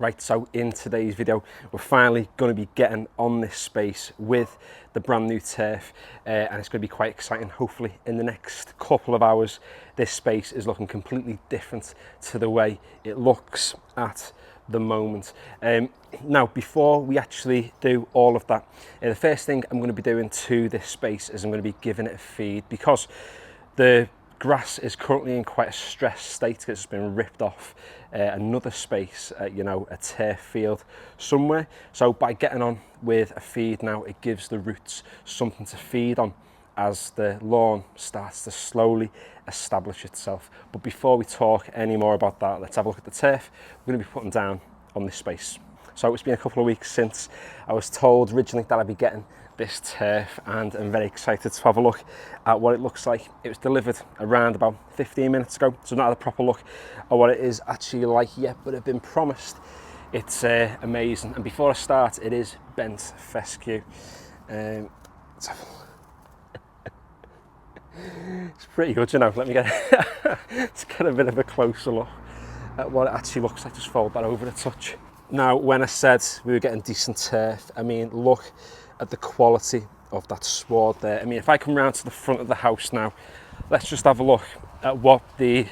Right, so in today's video, we're finally going to be getting on this space with the brand new turf, and it's going to be quite exciting. Hopefully in the next couple of hours, this space is looking completely different to the way it looks at the moment. Now, before we actually do all of that, the first thing I'm going to be doing to this space is I'm going to be giving it a feed, because the grass is currently in quite a stressed state because it's been ripped off another space, you know, a turf field somewhere. So by getting on with a feed now, it gives the roots something to feed on as the lawn starts to slowly establish itself. But before we talk any more about that, let's have a look at the turf we're going to be putting down on this space. So it's been a couple of weeks since I was told originally that I'd be getting this turf, and I'm very excited to have a look at what it looks like. It was delivered around about 15 minutes ago, so not had a proper look at what it is actually like yet, but I've been promised it's amazing. And before I start, it is bent fescue. It's pretty good, you know. Let me let's get a bit of a closer look at what it actually looks like. Just fold that over a touch. Now, when I said we were getting decent turf, I mean, look at the quality of that sward there. I mean, if I come round to the front of the house now, let's just have a look at what the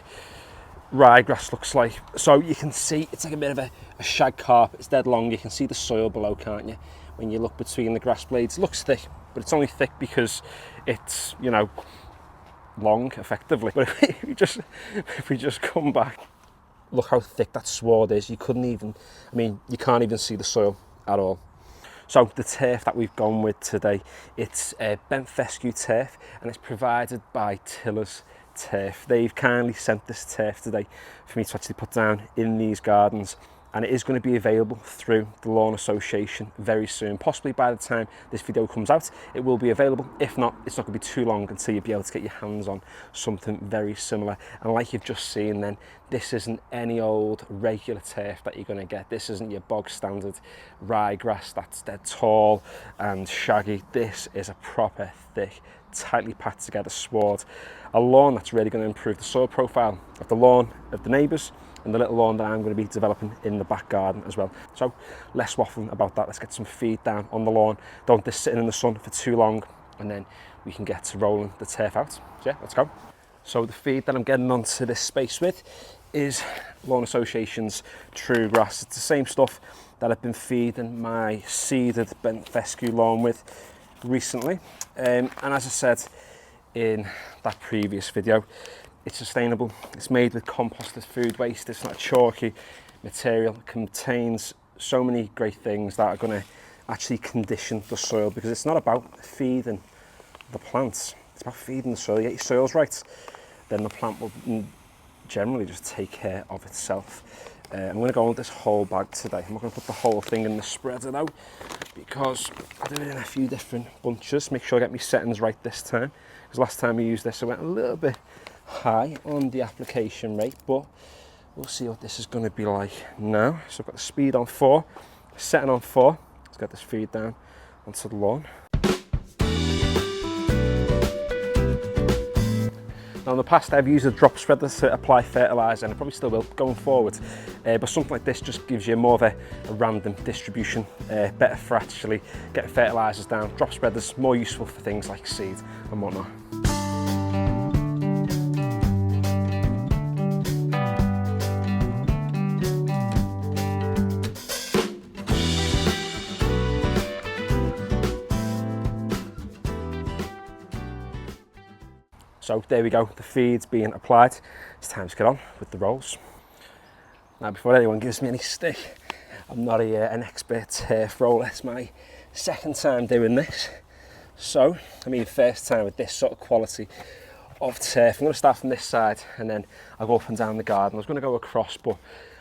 ryegrass looks like. So you can see it's like a bit of a shag carpet. It's dead long. You can see the soil below, can't you? When you look between the grass blades, it looks thick, but it's only thick because it's, you know, long effectively. But if we just come back, look how thick that sward is. You couldn't even, I mean, you can't even see the soil at all. So the turf that we've gone with today, it's bent fescue turf, and it's provided by Tiller's Turf. They've kindly sent this turf today for me to actually put down in these gardens, and it is going to be available through the Lawn Association very soon. Possibly by the time this video comes out, it will be available. If not, it's not going to be too long until you'll be able to get your hands on something very similar. And like you've just seen then, this isn't any old regular turf that you're going to get. This isn't your bog standard ryegrass that's dead tall and shaggy. This is a proper thick, tightly packed together sward. A lawn that's really going to improve the soil profile of the lawn of the neighbours, and the little lawn that I'm going to be developing in the back garden as well. So less waffling about that. Let's get some feed down on the lawn. Don't want this sitting in the sun for too long, and then we can get to rolling the turf out. So yeah, let's go. So the feed that I'm getting onto this space with is Lawn Association's True Grass. It's the same stuff that I've been feeding my seeded bent fescue lawn with recently. And as I said in that previous video, it's sustainable. It's made with composted food waste. It's not chalky material. It contains so many great things that are going to actually condition the soil, because it's not about feeding the plants. It's about feeding the soil. You get your soils right, then the plant will generally just take care of itself. I'm going to go on with this whole bag today. I'm not going to put the whole thing in the spreader now, because I do it in a few different bunches. Make sure I get my settings right this time, because last time we used this I went a little bit high on the application rate, but we'll see what this is going to be like now. So I've got the speed on 4, setting on 4. Let's get this feed down onto the lawn. Now in the past I've used a drop spreader to apply fertiliser, and I probably still will going forward, but something like this just gives you more of a random distribution, better for actually getting fertilisers down. Drop spreaders more useful for things like seed and whatnot. So there we go, the feed's being applied. It's time to get on with the rolls. Now, before anyone gives me any stick, I'm not an expert turf roller. It's my second time doing this. So, I mean, first time with this sort of quality of turf. I'm going to start from this side, and then I'll go up and down the garden. I was going to go across, but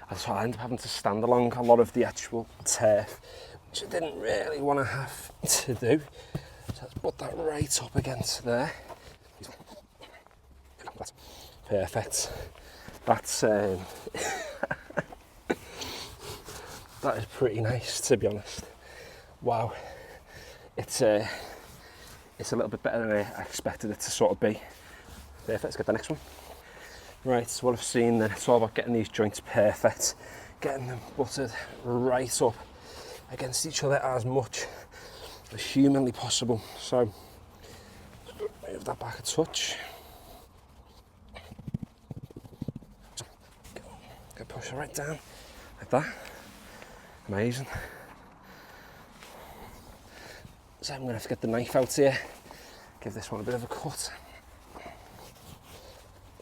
I thought I'd end up having to stand along a lot of the actual turf, which I didn't really want to have to do. So let's put that right up against there. That's perfect. That's that is pretty nice, to be honest. Wow, it's a little bit better than I expected it to sort of be. Perfect. Let's get the next one. Right, so what I've seen then, it's all about getting these joints perfect. getting them buttered right up against each other as much as humanly possible. So move that back a touch. Push it right down like that. Amazing. So I'm going to have to get the knife out here, give this one a bit of a cut.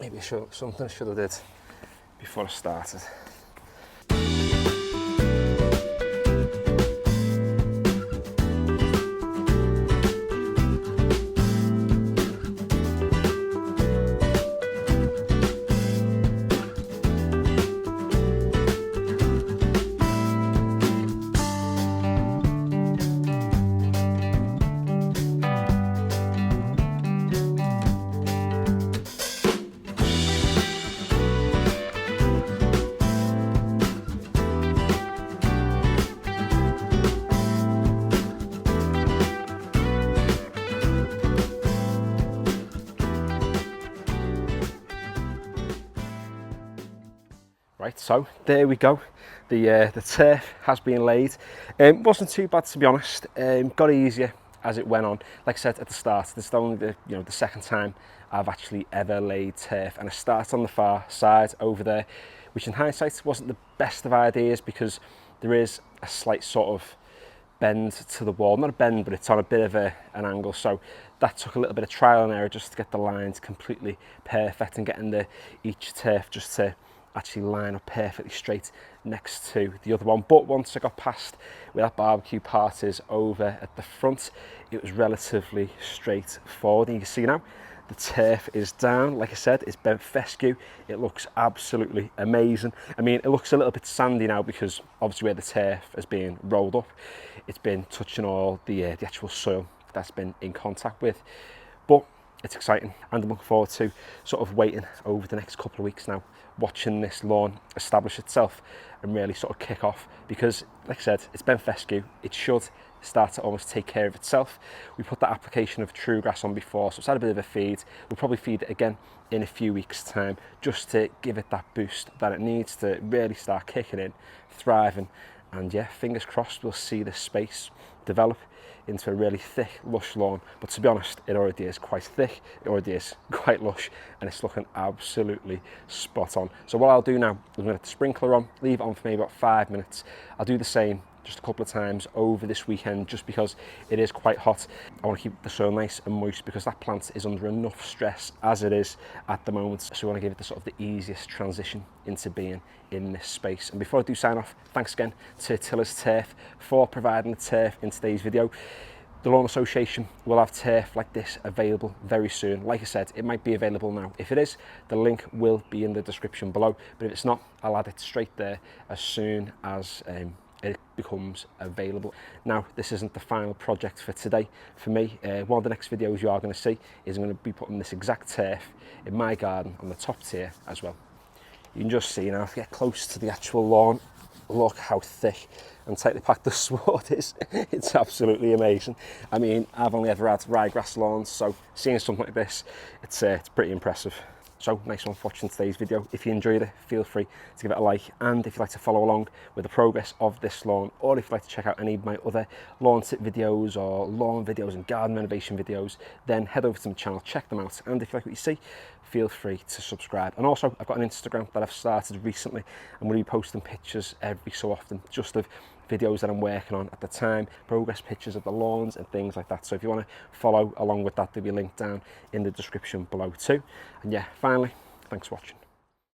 Maybe something I should have did before I started. Right, so there we go. The turf has been laid. Wasn't too bad, to be honest. Got easier as it went on. Like I said at the start, this is only the second time I've actually ever laid turf, and I started on the far side over there, which in hindsight wasn't the best of ideas because there is a slight sort of bend to the wall. Not a bend, but it's on a bit of an angle. So that took a little bit of trial and error just to get the lines completely perfect and getting each turf just to actually line up perfectly straight next to the other one. But once I got past where that barbecue part is over at the front, it was relatively straightforward. And you can see now the turf is down. Like I said, it's bent fescue. It looks absolutely amazing. I mean, it looks a little bit sandy now because obviously where the turf has been rolled up, it's been touching all the actual soil that's been in contact with. But it's exciting, and I'm looking forward to sort of waiting over the next couple of weeks now, watching this lawn establish itself and really sort of kick off, because like I said, it's been fescue. It should start to almost take care of itself. We put that application of true grass on before, so it's had a bit of a feed. We'll probably feed it again in a few weeks time just to give it that boost that it needs to really start kicking in, thriving. And yeah, fingers crossed we'll see this space develop into a really thick, lush lawn. But to be honest, it already is quite thick, it already is quite lush, and it's looking absolutely spot on. So what I'll do now is I'm going to put the sprinkler on, leave it on for maybe about 5 minutes. I'll do the same just a couple of times over this weekend, just because it is quite hot. I want to keep the soil nice and moist because that plant is under enough stress as it is at the moment. So we want to give it the sort of the easiest transition into being in this space. And before I do sign off, thanks again to Tiller's Turf for providing the turf in today's video. The Lawn Association will have turf like this available very soon. Like I said, it might be available now. If it is, the link will be in the description below. But if it's not, I'll add it straight there as soon as it becomes available. Now, this isn't the final project for today. For me, one of the next videos you are going to see is I'm going to be putting this exact turf in my garden on the top tier as well. You can just see now, if you get close to the actual lawn, look how thick and tightly packed the sward is. It's absolutely amazing. I mean, I've only ever had ryegrass lawns, so seeing something like this, it's pretty impressive. So nice one for watching today's video. If you enjoyed it, feel free to give it a like, and if you'd like to follow along with the progress of this lawn, or if you'd like to check out any of my other lawn tip videos or lawn videos and garden renovation videos, then head over to my channel, check them out, and if you like what you see, feel free to subscribe. And also, I've got an Instagram that I've started recently. I'm going to be posting pictures every so often, just of videos that I'm working on at the time, progress pictures of the lawns and things like that. So if you want to follow along with that, there'll be a link down in the description below too. And yeah, finally, thanks for watching.